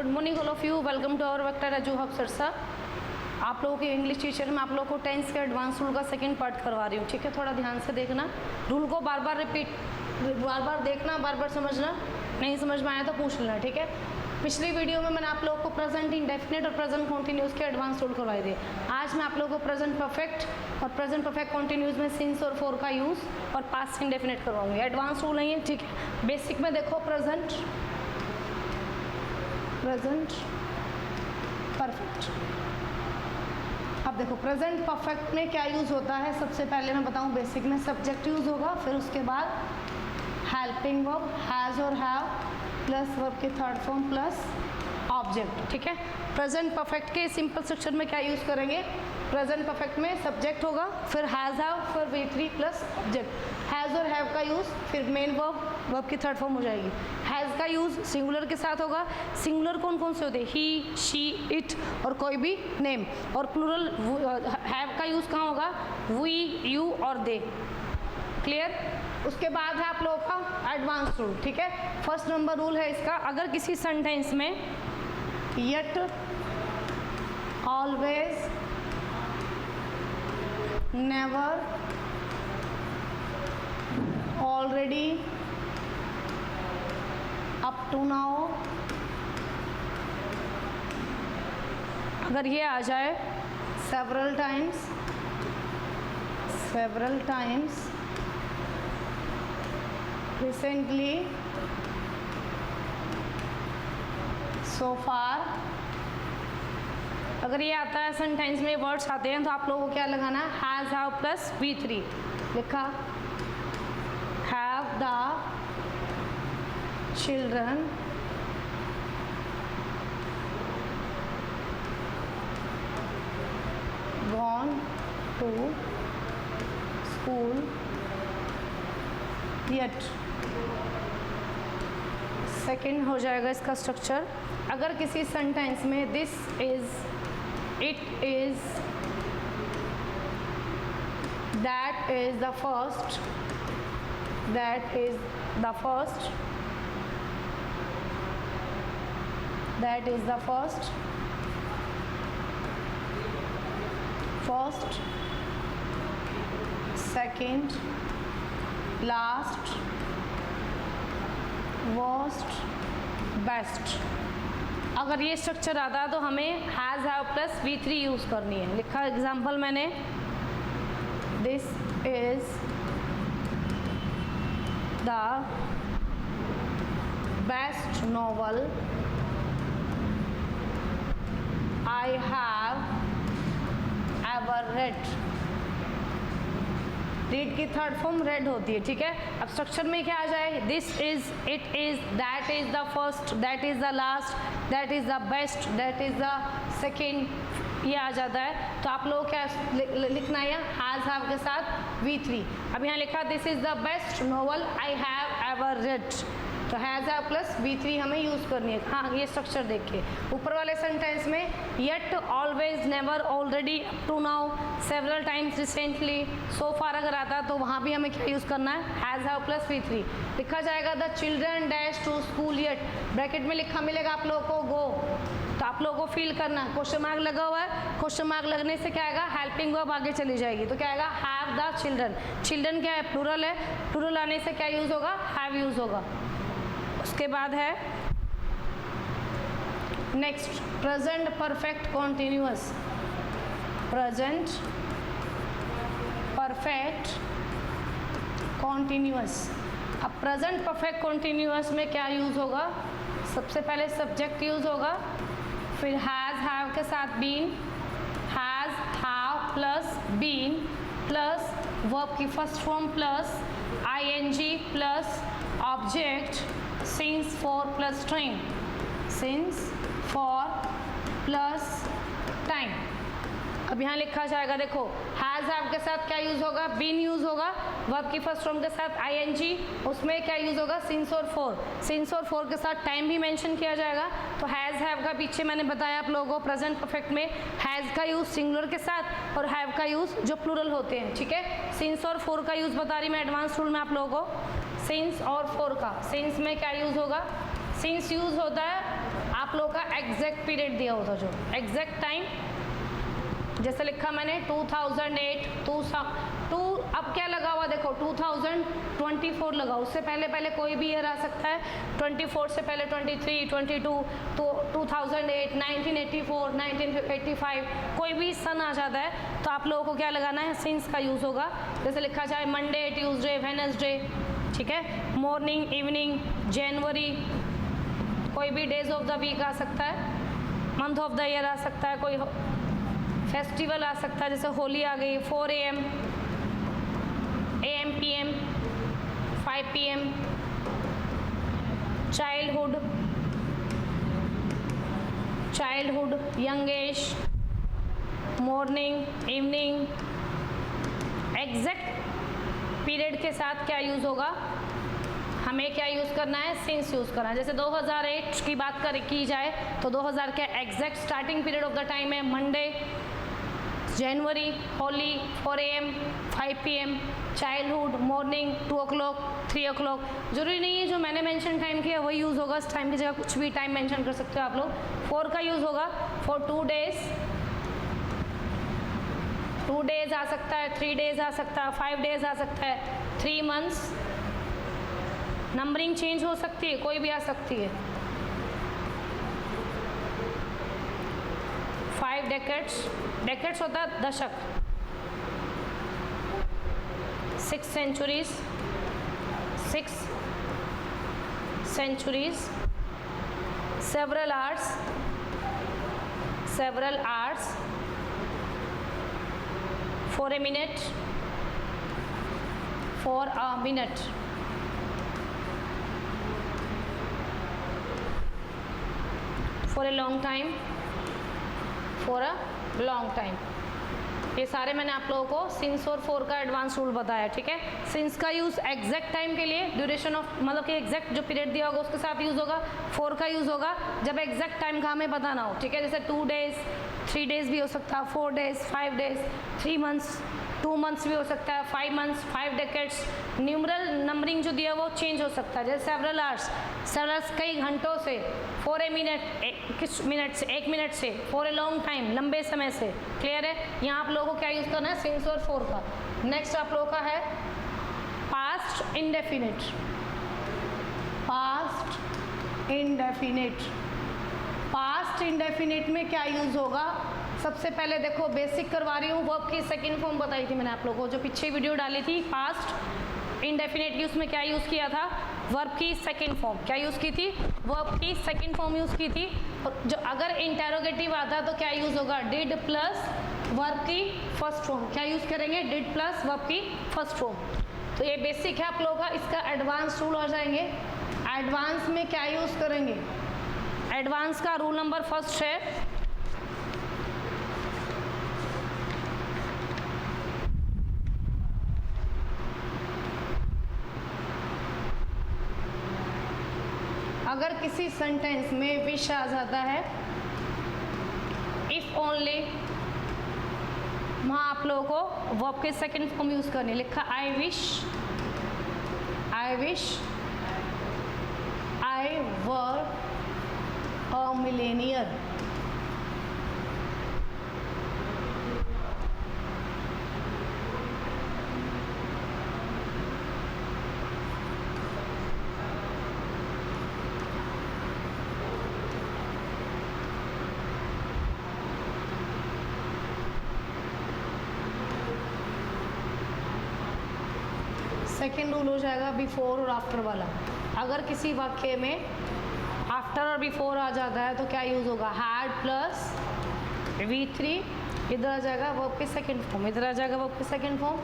Good morning all of you, welcome to our vector edu hub Sirsa. आप लोगों की English teacher में आप लोगों को टेंस के एडवांस रूल का सेकंड पार्ट करवा रही हूँ, ठीक है। थोड़ा ध्यान से देखना, रूल को बार बार रिपीट, बार बार देखना, बार बार समझना, नहीं समझ में आया तो पूछ लेना, ठीक है। पिछली वीडियो में मैंने आप लोगों को प्रेजेंट इंडेफिनिट और प्रेजेंट कॉन्टिन्यूस के एडवांस रूल करवाए थे। आज मैं आप लोगों को प्रेजेंट परफेक्ट और प्रेजेंट परफेक्ट कॉन्टिन्यूस में सिंस और फॉर का यूज़ और पास्ट इंडेफिनिट करवाऊंगी। एडवांस रूल नहीं है, ठीक है। बेसिक में देखो, प्रेजेंट परफेक्ट। अब देखो प्रेजेंट परफेक्ट में क्या यूज़ होता है। सबसे पहले मैं बताऊं, बेसिक में सब्जेक्ट यूज़ होगा, फिर उसके बाद हेल्पिंग वर्ब हैज़ और हैव प्लस वर्ब के थर्ड फॉर्म प्लस ऑब्जेक्ट, ठीक है। प्रेजेंट परफेक्ट के सिंपल स्ट्रक्चर में क्या यूज़ करेंगे। प्रेजेंट परफेक्ट में सब्जेक्ट होगा, फिर हैज़ हैव, फिर V3 प्लस ऑब्जेक्ट। हैज़ और हैव का यूज़ फिर मेन वर्ब की थर्ड फॉर्म हो जाएगी। हैज़ का यूज़ सिंगुलर के साथ होगा। सिंगुलर कौन कौन से होते हैं, ही, शी, इट और कोई भी नेम। और प्लूरल हैव का यूज़ कहाँ होगा, वी, यू और दे। क्लियर। उसके बाद है आप लोगों का एडवांस रूल, ठीक है। फर्स्ट नंबर रूल है इसका, अगर किसी सेंटेंस में yet, always, never, already, up to now, अगर ये आ जाए several times, recently, so far, अगर ये आता है सेंटेंस में वर्ड्स आते हैं तो आप लोगों को क्या लगाना है, हैज़ हैव प्लस V3 लिखा। Have the children gone to school yet. Second हो जाएगा इसका स्ट्रक्चर, अगर किसी सेंटेंस में this is, it is, that is the first, that is the first, that is the first, first, second, last, worst, best. अगर ये structure आता है तो हमें has have plus V3 use करनी है। लिखा एग्जाम्पल मैंने, this is the best novel I have ever read. Read की थर्ड फॉर्म रेड होती है, ठीक है। अब स्ट्रक्चर में क्या आ जाए, this is, it is, that is the first, that is the last, that is the best, that is the second, ये आ जाता है। तो आप लोग क्या लिखना है, हैज़ हैव के साथ V3। अब यहाँ लिखा this is the best novel I have ever read, तो हैज़ हैव प्लस V3 हमें यूज़ करनी है। हाँ, ये स्ट्रक्चर देखिए। ऊपर वाले सेंटेंस में yet, always, never, already, up to now, several times, recently, so far अगर आता है तो वहाँ भी हमें क्या यूज़ करना है, हैज़ हैव प्लस V3। लिखा जाएगा the children dash to school yet, bracket में लिखा मिलेगा आप लोगों को गो, तो आप लोगों को फील करना। क्वेश्चन मार्क लगा हुआ है, क्वेश्चन मार्क लगने से क्या आएगा, हेल्पिंग वर्ब आगे चली जाएगी, तो क्या आएगा, हैव द चिल्ड्रन। चिल्ड्रन क्या है, प्लूरल है, प्लूरल आने से क्या यूज़ होगा, हैव यूज़ होगा। उसके बाद है next present perfect continuous. Present perfect continuous. अब प्रेजेंट परफेक्ट कॉन्टिन्यूअस में क्या यूज़ होगा, सबसे पहले सब्जेक्ट यूज़ होगा, फिर हैज़ हैव के साथ been, has have plus been plus verb की first form plus ING plus object, since, for plus time, since, for plus time. अब यहाँ लिखा जाएगा, देखो हैज़ हैव के साथ क्या यूज़ होगा, बीन यूज़ होगा, वर्ब की फर्स्ट फॉर्म के साथ ING, उसमें क्या यूज़ होगा, सिंस और फॉर। सिंस और फॉर के साथ टाइम भी मेंशन किया जाएगा। तो हैज़ हैव का पीछे मैंने बताया आप लोगों को, प्रेजेंट परफेक्ट में हैज़ का यूज़ सिंगुलर के साथ और हैव का यूज़ जो प्लूरल होते हैं, ठीक है। सिंस और फॉर का यूज़ बता रही मैं एडवांस रूल में आप लोगों को। सिंस और फॉर का, सिंस में क्या यूज़ होगा, सिंस यूज होता है आप लोग का एग्जैक्ट पीरियड दिया होता, जो एग्जैक्ट टाइम, जैसे लिखा मैंने 2008, अब क्या लगा हुआ देखो 2024 लगा, उससे पहले पहले कोई भी ईयर आ सकता है, 24 से पहले 23, 22, तो 2008, 1984, 1985 कोई भी सन आ जाता है तो आप लोगों को क्या लगाना है, सिंस का यूज़ होगा। जैसे लिखा जाए मंडे, ट्यूसडे, वेडनेसडे, ठीक है, मॉर्निंग, इवनिंग, जनवरी, कोई भी डेज ऑफ द वीक आ सकता है, मंथ ऑफ द ईयर आ सकता है, कोई फेस्टिवल आ सकता है, जैसे होली आ गई, 4 AM, AM, PM, 5 PM, childhood, young age, morning, evening, exact period के साथ क्या यूज़ होगा, हमें क्या यूज़ करना है, सिंस यूज़ करना है। जैसे 2008 की बात की जाए तो 2000 का exact starting period of the time है Monday, January, Holi, 4 AM, 5 PM, childhood, morning, 2 o'clock, 3 o'clock। जरूरी नहीं है जो मैंने मेंशन टाइम किया वही यूज़ होगा, इस टाइम की जगह कुछ भी टाइम मेंशन कर सकते हो आप लोग। 4 का यूज़ होगा फॉर 2 days, 2 days आ सकता है, 3 days आ सकता है, 5 days आ सकता है, 3 months, नंबरिंग चेंज हो सकती है, कोई भी आ सकती है। 5 decades, डेकेड्स होता है दशक, 6 centuries, 6 centuries, several hours, for a minute, for a minute, for a long time, for a long time. ये सारे मैंने आप लोगों को सिंस और फॉर का एडवांस रूल बताया, ठीक है। सिंस का यूज़ एग्जैक्ट टाइम के लिए, ड्यूरेशन ऑफ मतलब कि एग्जैक्ट जो पीरियड दिया होगा उसके साथ यूज़ होगा। फॉर का यूज़ होगा जब एग्जैक्ट टाइम का हमें पता ना हो, ठीक है। जैसे 2 days, 3 days भी हो सकता है, 4 days, 5 days, 3 months, 2 months भी हो सकता है, 5 months, 5 decades। न्यूमरल नंबरिंग जो दिया वो चेंज हो सकता है, जैसे सेवरल आवर्स कई घंटों से, फॉर ए मिनट किस मिनट से, 1 मिनट से, फॉर ए लॉन्ग टाइम लंबे समय से। क्लियर है। यहाँ आप लोगों को क्या यूज़ करना है, सिंस और फॉर का। नेक्स्ट आप लोगों का है पास्ट इंडेफिनिट। पास्ट इंडेफिनिट में क्या यूज़ होगा, सबसे पहले देखो बेसिक करवा रही हूँ, वर्ब की सेकंड फॉर्म बताई थी मैंने आप लोगों को, जो पीछे वीडियो डाली थी पास्ट इंडेफिनिट की, उसमें क्या यूज़ किया था, वर्ब की सेकंड फॉर्म। क्या यूज़ की थी, वर्ब की सेकंड फॉर्म यूज़ की थी। जो अगर इंटेरोगेटिव आता तो क्या यूज़ होगा, डिड प्लस वर्ब की फर्स्ट फॉर्म। क्या यूज़ करेंगे, डिड प्लस वर्ब की फर्स्ट फॉर्म। तो ये बेसिक है आप लोगों का। इसका एडवांस रूल आ जाएंगे। एडवांस में क्या यूज़ करेंगे, एडवांस का रूल नंबर फर्स्ट है, अगर किसी सेंटेंस में विश आ जाता है, इफ ओनली, वहाँ आप लोगों को वर्ब के सेकंड फॉर्म यूज करनी। लिखा I wish I were a millionaire. Second rule हो जाएगा बिफोर और आफ्टर वाला। अगर किसी वाक्य में आफ्टर और बिफोर आ जाता है तो क्या यूज़ होगा, हैड प्लस V3, इधर आ जाएगा वर्ब की सेकेंड फॉर्म, इधर आ जाएगा वर्ब की सेकेंड फॉर्म,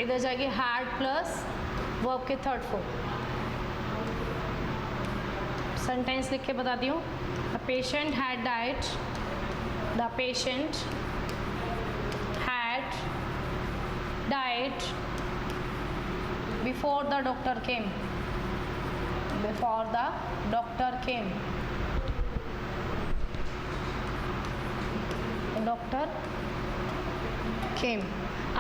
इधर जाएगी हैड प्लस वर्ब की थर्ड फॉर्म। सेंटेंस लिख के बताती हूँ। The patient had died, the patient had died before the doctor came, before the doctor came, the doctor came।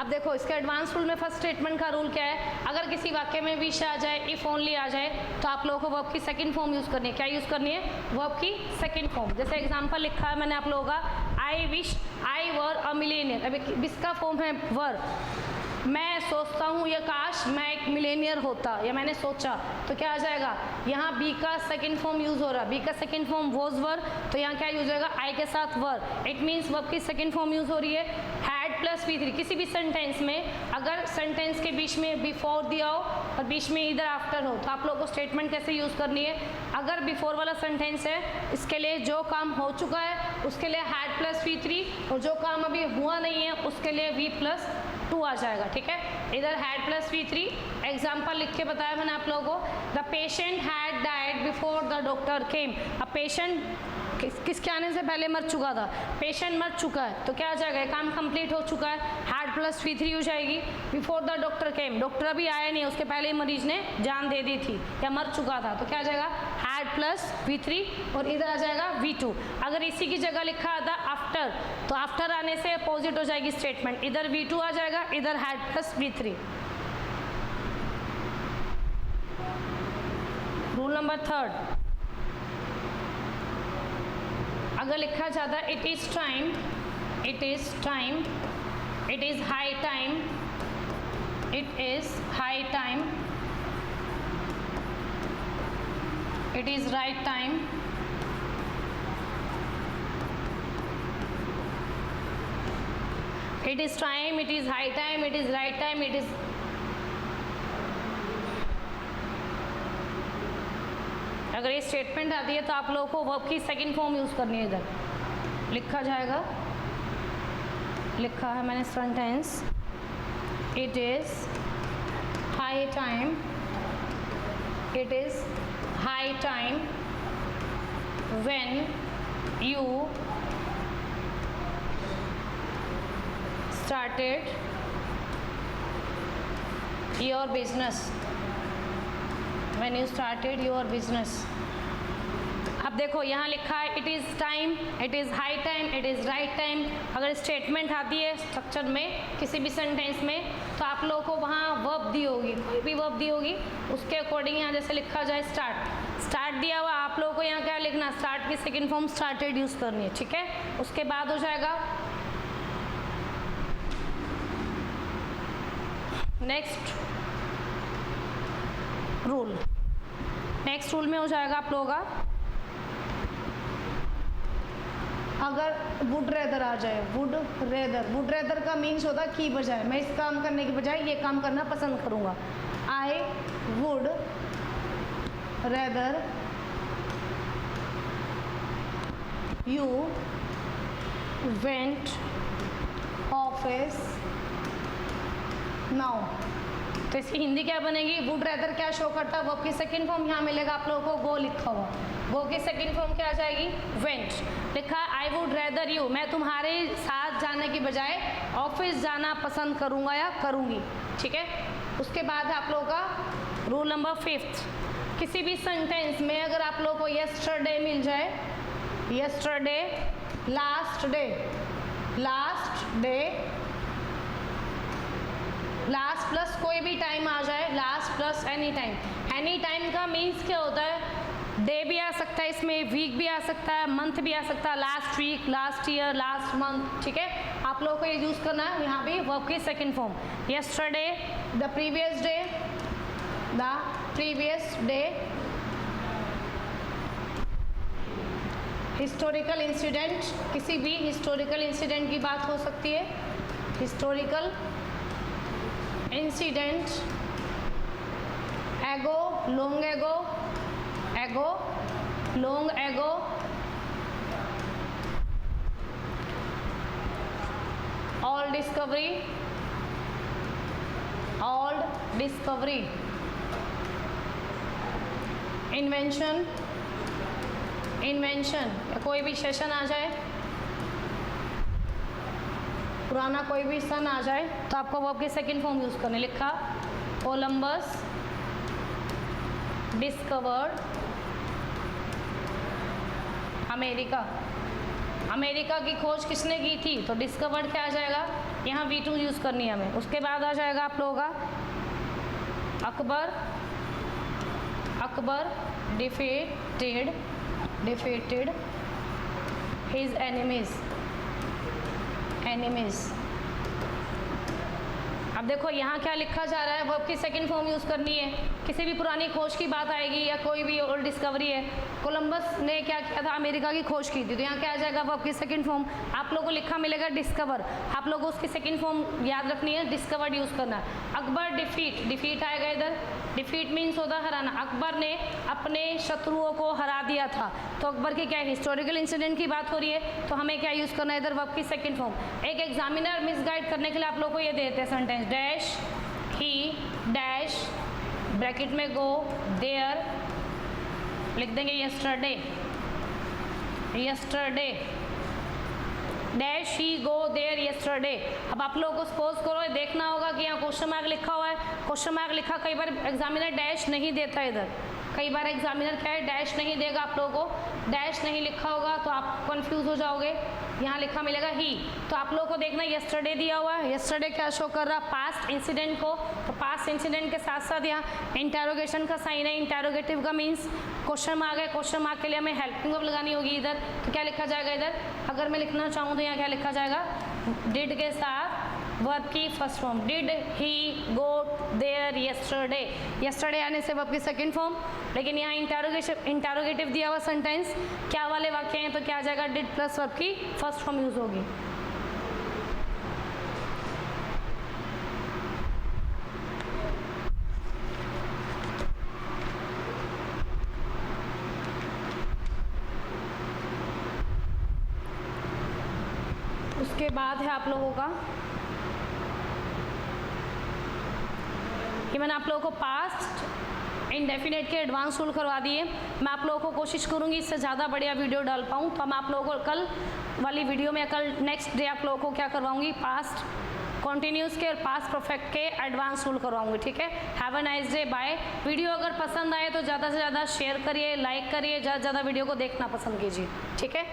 अब देखो इसके एडवांस रूल में फर्स्ट स्टेटमेंट का रूल क्या है, अगर किसी वाक्य में विश आ जाए, इफ ओनली आ जाए, तो आप लोगों को वर्ब की सेकंड फॉर्म यूज करनी है। क्या यूज करनी है? वर्ब की सेकंड फॉर्म। जैसे एग्जांपल लिखा है मैंने आप लोगों का, I wish I were a millionaire. अब इसका फॉर्म है वर, मैं सोचता हूँ या काश मैं एक मिलेनियर होता, या मैंने सोचा, तो क्या आ जाएगा, यहाँ बी का सेकंड फॉर्म यूज हो रहा है, बी का सेकंड फॉर्म वॉज वर, तो यहाँ क्या यूज होगा, आई के साथ वर। इट मीन्स वर्ब की सेकंड फॉर्म यूज हो रही है। हैड प्लस V3, किसी भी सेंटेंस में अगर सेंटेंस के बीच में बिफोर दिया हो और बीच में इधर आफ्टर हो, तो आप लोगों को स्टेटमेंट कैसे यूज करनी है। अगर बिफोर वाला सेंटेंस है, इसके लिए जो काम हो चुका है उसके लिए हैड प्लस V3, और जो काम अभी हुआ नहीं है उसके लिए V+2 आ जाएगा। ठीक है, इधर हैड प्लस V3। एग्जाम्पल लिख के बताया मैंने आप लोगों को, the patient had died before the doctor केम। अब पेशेंट किसके आने से पहले मर चुका था, पेशेंट मर चुका है, तो क्या आ जाएगा, काम कंप्लीट हो चुका है, हैड प्लस V3 हो जाएगी। Before the doctor came, doctor अभी आया नहीं, उसके पहले ही मरीज ने जान दे दी थी या मर चुका था, तो क्या आ जाएगा, हैड प्लस V3, और इधर आ जाएगा V2। अगर इसी की जगह लिखा था आफ्टर, तो आफ्टर आने से अपोजिट हो जाएगी स्टेटमेंट, इधर V2 आ जाएगा, इधर had plus V3। Rule number 3, अगर लिखा जाता है it is time, it is time, it is high time, it is high time, it is right time, it is time, it is high time, it is right time, it is, अगर ये statement आती है तो आप लोगों को verb की second form use करनी है। इधर लिखा जाएगा, लिखा है मैंने sentence, it is high time, it is high time when you started your business, when you started your business। अब देखो यहाँ लिखा है it is time, it is high time, it is right time. अगर स्टेटमेंट आती है structure में किसी भी सेंटेंस में, तो आप लोगों को वहाँ वर्ब दी होगी, कोई भी वर्ब दी होगी, उसके अकॉर्डिंग यहाँ जैसे लिखा जाए स्टार्ट, स्टार्ट दिया हुआ, आप लोगों को यहाँ क्या लिखना, स्टार्ट की सेकेंड फॉर्म स्टार्टेड यूज़ करनी है। ठीक है, उसके बाद हो जाएगा नेक्स्ट रूल। नेक्स्ट रूल में हो जाएगा आप लोगों का, अगर वुड रेदर आ जाए, वुड रेदर, वुड रेदर का मीन्स होता है की बजाय, मैं इस काम करने की बजाय ये काम करना पसंद करूँगा। I would rather you went office now. तो इसकी हिंदी क्या बनेगी, वुड रेदर क्या शो करता है, वर्ब की सेकंड फॉर्म यहाँ मिलेगा आप लोगों को, गो लिखा हुआ, गो की सेकंड फॉर्म क्या आ जाएगी, वेंट। लिखा आई वुड रेदर यू, मैं तुम्हारे साथ जाने की बजाय ऑफिस जाना पसंद करूँगा या करूँगी। ठीक है, उसके बाद आप लोगों का रूल नंबर 5, किसी भी सेंटेंस में अगर आप लोगों को यस्टरडे मिल जाए, yesterday, last day, last day, last plus कोई भी टाइम आ जाए, last plus any time. Any time का मीन्स क्या होता है, डे भी आ सकता है इसमें, वीक भी आ सकता है, मंथ भी आ सकता है, last week, last year, last month. ठीक है, आप लोगों को ये यूज़ करना है यहाँ भी वर्ब की second form, yesterday, the previous day, the previous day, historical incident, किसी भी हिस्टोरिकल इंसिडेंट की बात हो सकती है, हिस्टोरिकल इंसिडेंट, एगो, लॉन्ग एगो, एगो, long ago, all discovery, all discovery, invention, invention, कोई भी सेशन आ जाए, पुराना कोई भी सन आ जाए, तो आपको वर्ब की सेकंड फॉर्म यूज़ करने। लिखा कोलंबस डिस्कवर्ड अमेरिका, अमेरिका की खोज किसने की थी, तो डिस्कवर्ड क्या आ जाएगा, यहाँ V2 यूज़ करनी है हमें। उसके बाद आ जाएगा आप लोगों का Akbar, Akbar defeated his enemies. अब देखो यहाँ क्या लिखा जा रहा है, वर्ब की सेकंड फॉर्म यूज़ करनी है। किसी भी पुरानी खोज की बात आएगी या कोई भी ओल्ड डिस्कवरी है, कोलंबस ने क्या किया था, अमेरिका की खोज की थी, तो यहाँ क्या आ जाएगा, वर्ब की सेकंड फॉर्म। आप लोगों को लिखा मिलेगा डिस्कवर, आप लोगों को उसकी सेकंड फॉर्म याद रखनी है, डिस्कवर्ड यूज़ करना है। अकबर डिफीट आएगा इधर, डिफीट मीन्स होता है हराना। अकबर ने अपने शत्रुओं को हरा दिया था, तो अकबर की क्या है, हिस्टोरिकल इंसिडेंट की बात हो रही है, तो हमें क्या यूज़ करना है इधर, वर्ब की सेकंड फॉर्म। एक एग्जामिनर मिसगाइड करने के लिए आप लोगों को ये देते हैं sentence, dash he dash bracket में गो देयर, लिख देंगे yesterday dash he go there yesterday. अब आप लोगों को सपोज करो देखना होगा कि यहाँ क्वेश्चन मार्क लिखा हुआ है, क्वेश्चन मार्क लिखा, कई बार एग्जामिनर डैश नहीं देता इधर, कई बार एग्जामिनर क्या है डैश नहीं देगा, आप लोगों को डैश नहीं लिखा होगा तो आप कंफ्यूज हो जाओगे। यहाँ लिखा मिलेगा ही, तो आप लोगों को देखना यस्टरडे दिया हुआ है, यस्टरडे क्या शो कर रहा है, पास्ट इंसिडेंट को, तो पास्ट इंसिडेंट के साथ साथ यहाँ इंटेरोगेशन का साइन है, इंटेरोगेटिव का मीन्स क्वेश्चन मार्क है, क्वेश्चन मार्क के लिए हमें हेल्पिंग वर्ब लगानी होगी इधर, तो क्या लिखा जाएगा इधर, अगर मैं लिखना चाहूँ तो यहाँ क्या लिखा जाएगा, डिड के साथ वर्ब की first form, did he go there yesterday, yesterday आने से वर्ब की सेकंड फॉर्म, लेकिन यहाँ इंटेरोगेटिव दिया हुआ सेंटेंस क्या वाले वाक्य हैं, तो क्या आ जाएगा, डिड प्लस वर्ब की फर्स्ट फॉर्म यूज होगी। उसके बाद है आप लोगों का, कि मैंने आप लोगों को पास्ट इंडेफिनेट के एडवांस रूल करवा दिए। मैं आप लोगों को कोशिश करूंगी इससे ज़्यादा बढ़िया वीडियो डाल पाऊँ, तो मैं आप लोगों को कल वाली वीडियो में, कल नेक्स्ट डे आप लोगों को क्या करवाऊंगी, पास्ट कॉन्टिन्यूस के और पास्ट परफेक्ट के एडवांस रूल करवाऊंगी, ठीक है। Have a nice day, bye. Video अगर पसंद आए तो ज़्यादा से ज़्यादा शेयर करिए, लाइक करिए, ज़्यादा से ज़्यादा वीडियो को देखना पसंद कीजिए, ठीक है।